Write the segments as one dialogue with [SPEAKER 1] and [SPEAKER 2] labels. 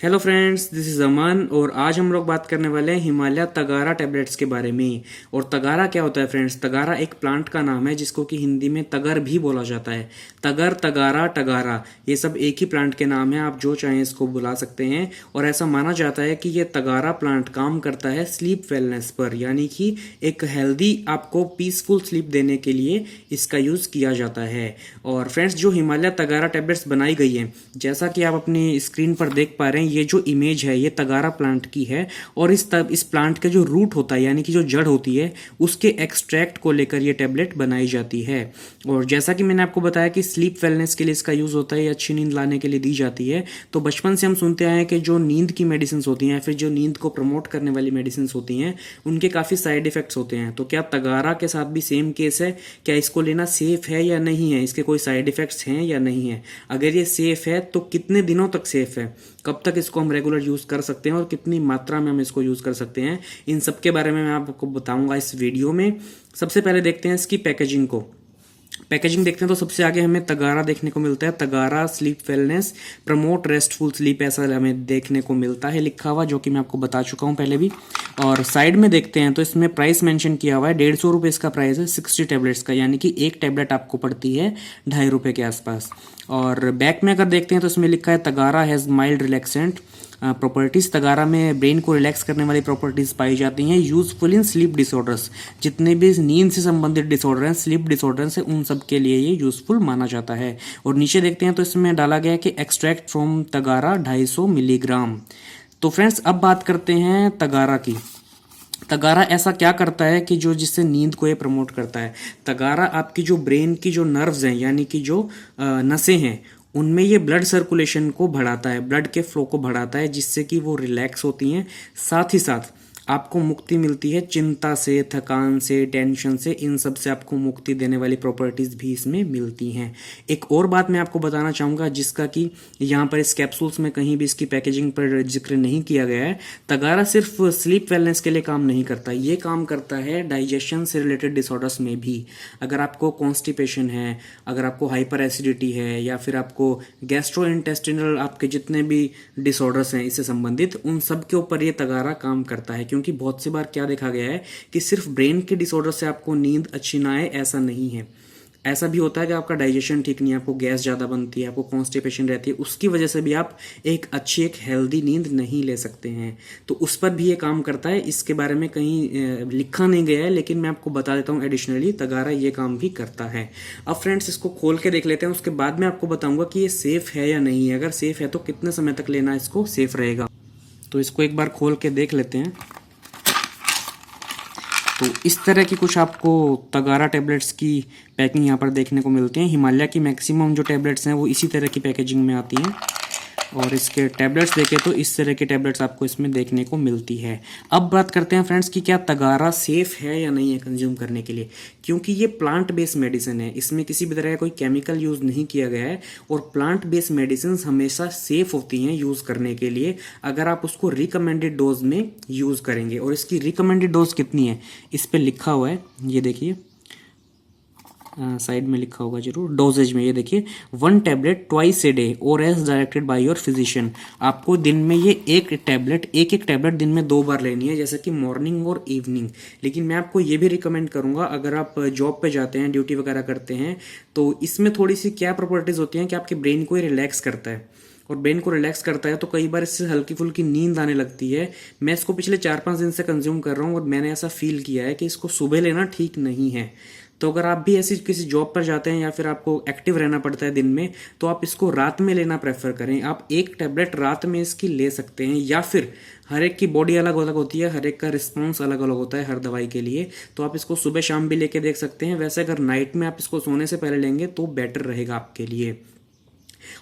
[SPEAKER 1] Hello friends, this is अमन और आज हम लोग बात करने वाले हैं हिमालय तगारा टैबलेट्स के बारे में। और तगारा क्या होता है फ्रेंड्स? तगारा एक प्लांट का नाम है जिसको कि हिंदी में तगर भी बोला जाता है। तगर, तगारा, टगारा, ये सब एक ही प्लांट के नाम है। आप जो चाहें इसको बुला सकते हैं। और ऐसा माना जाता है कि ये तगारा प्लांट काम करता है स्लीप वेलनेस पर, यानी कि एक हेल्दी आपको पीसफुल स्लीप देने के लिए इसका यूज़ किया जाता है। और फ्रेंड्स, जो हिमालय तगारा टैबलेट्स बनाई गई है, जैसा कि आप अपनी स्क्रीन पर देख पा रहे हैं, ये जो इमेज है ये तगारा प्लांट की है। और इस प्लांट का जो रूट होता है, यानी कि जो जड़ होती है, उसके एक्सट्रैक्ट को लेकर ये टैबलेट बनाई जाती है। और जैसा कि मैंने आपको बताया कि स्लीप वेलनेस के लिए इसका यूज़ होता है, या अच्छी नींद लाने के लिए दी जाती है। तो बचपन से हम सुनते आए हैं कि जो नींद की मेडिसिन होती हैं, फिर जो नींद को प्रमोट करने वाली मेडिसिन होती हैं, उनके काफ़ी साइड इफेक्ट्स होते हैं। तो क्या तगारा के साथ भी सेम केस है? क्या इसको लेना सेफ है या नहीं है? इसके कोई साइड इफेक्ट्स हैं या नहीं है? अगर ये सेफ है तो कितने दिनों तक सेफ है, कब तक इसको हम रेगुलर यूज़ कर सकते हैं और कितनी मात्रा में हम इसको यूज़ कर सकते हैं, इन सब के बारे में मैं आपको बताऊंगा इस वीडियो में। सबसे पहले देखते हैं इसकी पैकेजिंग को। पैकेजिंग देखते हैं तो सबसे आगे हमें तगारा देखने को मिलता है। Tagara sleep wellness promote restful sleep, ऐसा हमें देखने को मिलता है लिखा हुआ, जो कि मैं आपको बता चुका हूं पहले भी। और साइड में देखते हैं तो इसमें प्राइस मेंशन किया हुआ है। 150 रुपये इसका प्राइस है 60 टैबलेट्स का, यानी कि एक टैबलेट आपको पड़ती है 2.5 रुपये के आसपास। और बैक में अगर देखते हैं तो इसमें लिखा है Tagara has mild relaxant properties. Tagara में ब्रेन को रिलैक्स करने वाली प्रॉपर्टीज पाई जाती हैं। यूजफुल इन स्लीप डिसऑर्डर्स, जितने भी नींद से संबंधित डिसऑर्डर हैं, स्लीप डिसऑर्डर्स हैं, उन सब के लिए ये यूजफुल माना जाता है। और नीचे देखते हैं तो इसमें डाला गया है कि एक्सट्रैक्ट फ्रॉम तगारा 250 मिलीग्राम। तो फ्रेंड्स, अब बात करते हैं तगारा की। तगारा ऐसा क्या करता है कि जो जिससे नींद को ये प्रमोट करता है? तगारा आपकी जो ब्रेन की जो नर्व्स हैं, यानी कि जो नसें हैं, उनमें ये ब्लड सर्कुलेशन को बढ़ाता है, ब्लड के फ्लो को बढ़ाता है, जिससे कि वो रिलैक्स होती हैं। साथ ही साथ आपको मुक्ति मिलती है चिंता से, थकान से, टेंशन से, इन सब से आपको मुक्ति देने वाली प्रॉपर्टीज भी इसमें मिलती हैं। एक और बात मैं आपको बताना चाहूँगा, जिसका कि यहाँ पर इस कैप्सूल्स में कहीं भी इसकी पैकेजिंग पर जिक्र नहीं किया गया है। तगारा सिर्फ स्लीप वेलनेस के लिए काम नहीं करता, ये काम करता है डाइजेशन से रिलेटेड डिसऑर्डर्स में भी। अगर आपको कॉन्स्टिपेशन है, अगर आपको हाइपर एसिडिटी है, या फिर आपको गैस्ट्रो इंटेस्टिनल आपके जितने भी डिसऑर्डर्स हैं इससे संबंधित, उन सब के ऊपर ये तगारा काम करता है। क्योंकि बहुत सी बार क्या देखा गया है कि सिर्फ ब्रेन के डिसऑर्डर से आपको नींद अच्छी ना आए, ऐसा नहीं है। ऐसा भी होता है कि आपका डाइजेशन ठीक नहीं है, आपको गैस ज़्यादा बनती है, आपको कॉन्स्टिपेशन रहती है, उसकी वजह से भी आप एक अच्छी, एक हेल्दी नींद नहीं ले सकते हैं। तो उस पर भी ये काम करता है। इसके बारे में कहीं लिखा नहीं गया है, लेकिन मैं आपको बता देता हूँ एडिशनली, तगारा ये काम भी करता है। अब फ्रेंड्स, इसको खोल के देख लेते हैं, उसके बाद मैं आपको बताऊंगा कि ये सेफ है या नहीं है। अगर सेफ है तो कितने समय तक लेना इसको सेफ रहेगा। तो इसको एक बार खोल के देख लेते हैं। तो इस तरह की कुछ आपको तगारा टैबलेट्स की पैकिंग यहाँ पर देखने को मिलती है। हिमालय की मैक्सिमम जो टैबलेट्स हैं वो इसी तरह की पैकेजिंग में आती हैं। और इसके टैबलेट्स देखें तो इस तरह के टैबलेट्स आपको इसमें देखने को मिलती है। अब बात करते हैं फ्रेंड्स कि क्या तगारा सेफ है या नहीं है कंज्यूम करने के लिए। क्योंकि ये प्लांट बेस्ड मेडिसिन है, इसमें किसी भी तरह का कोई केमिकल यूज़ नहीं किया गया है। और प्लांट बेस्ड मेडिसिन हमेशा सेफ होती हैं यूज़ करने के लिए, अगर आप उसको रिकमेंडेड डोज में यूज़ करेंगे। और इसकी रिकमेंडेड डोज कितनी है इस पर लिखा हुआ है, ये देखिए साइड में लिखा होगा जरूर, डोजेज में ये देखिए, 1 टैबलेट ट्वाइस ए डे और as directed by your physician. आपको दिन में ये एक एक टैबलेट दिन में 2 बार लेनी है, जैसे कि मॉर्निंग और इवनिंग। लेकिन मैं आपको ये भी रिकमेंड करूंगा, अगर आप जॉब पे जाते हैं, ड्यूटी वगैरह करते हैं, तो इसमें थोड़ी सी क्या प्रॉपर्टीज होती हैं कि आपके ब्रेन को रिलैक्स करता है। और ब्रेन को रिलैक्स करता है तो कई बार इससे हल्की फुल्की नींद आने लगती है। मैं इसको पिछले 4-5 दिन से कंज्यूम कर रहा हूँ और मैंने ऐसा फील किया है कि इसको सुबह लेना ठीक नहीं है। तो अगर आप भी ऐसी किसी जॉब पर जाते हैं या फिर आपको एक्टिव रहना पड़ता है दिन में, तो आप इसको रात में लेना प्रेफर करें। आप एक टैबलेट रात में इसकी ले सकते हैं, या फिर हर एक की बॉडी अलग अलग होती है, हर एक का रिस्पॉन्स अलग अलग होता है हर दवाई के लिए। तो आप इसको सुबह शाम भी लेके देख सकते हैं। वैसे अगर नाइट में आप इसको सोने से पहले लेंगे तो बेटर रहेगा आपके लिए।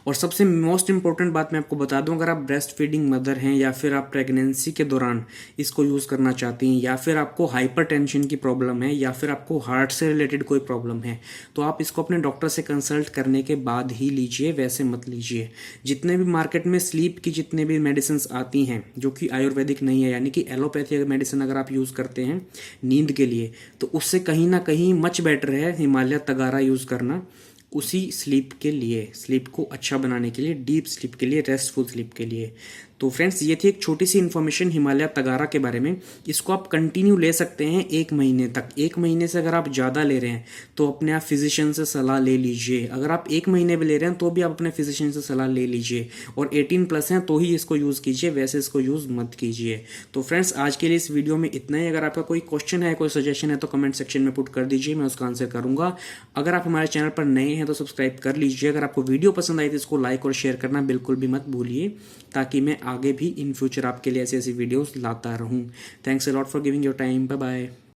[SPEAKER 1] और सबसे मोस्ट इंपॉर्टेंट बात मैं आपको बता दूं, अगर आप ब्रेस्ट फीडिंग मदर हैं, या फिर आप प्रेगनेंसी के दौरान इसको यूज़ करना चाहती हैं, या फिर आपको हाइपरटेंशन की प्रॉब्लम है, या फिर आपको हार्ट से रिलेटेड कोई प्रॉब्लम है, तो आप इसको अपने डॉक्टर से कंसल्ट करने के बाद ही लीजिए, वैसे मत लीजिए। जितने भी मार्केट में स्लीप की जितने भी मेडिसिन आती हैं जो कि आयुर्वेदिक नहीं है, यानी कि एलोपैथी मेडिसिन अगर आप यूज़ करते हैं नींद के लिए, तो उससे कहीं ना कहीं मच बेटर है हिमालय तगारा यूज़ करना। उसी स्लीप के लिए, स्लीप को अच्छा बनाने के लिए, डीप स्लीप के लिए, रेस्टफुल स्लीप के लिए। तो फ्रेंड्स ये थी एक छोटी सी इन्फॉर्मेशन हिमालय तगारा के बारे में। इसको आप कंटिन्यू ले सकते हैं 1 महीने तक। 1 महीने से अगर आप ज़्यादा ले रहे हैं तो अपने आप फिजिशियन से सलाह ले लीजिए। अगर आप 1 महीने भी ले रहे हैं तो भी आप अपने फिजिशियन से सलाह ले लीजिए, और 18+ हैं तो ही इसको यूज़ कीजिए, वैसे इसको यूज़ मत कीजिए। तो फ्रेंड्स आज के लिए इस वीडियो में इतना ही। अगर आपका कोई क्वेश्चन है, कोई सजेशन है तो कमेंट सेक्शन में पुट कर दीजिए, मैं उसका आंसर करूंगा। अगर आप हमारे चैनल पर नए हैं तो सब्सक्राइब कर लीजिए। अगर आपको वीडियो पसंद आई तो इसको लाइक और शेयर करना बिल्कुल भी मत भूलिए, ताकि मैं आगे भी इन फ्यूचर आपके लिए ऐसी ऐसी वीडियोस लाता रहूं। Thanks a lot for giving your time. Bye bye.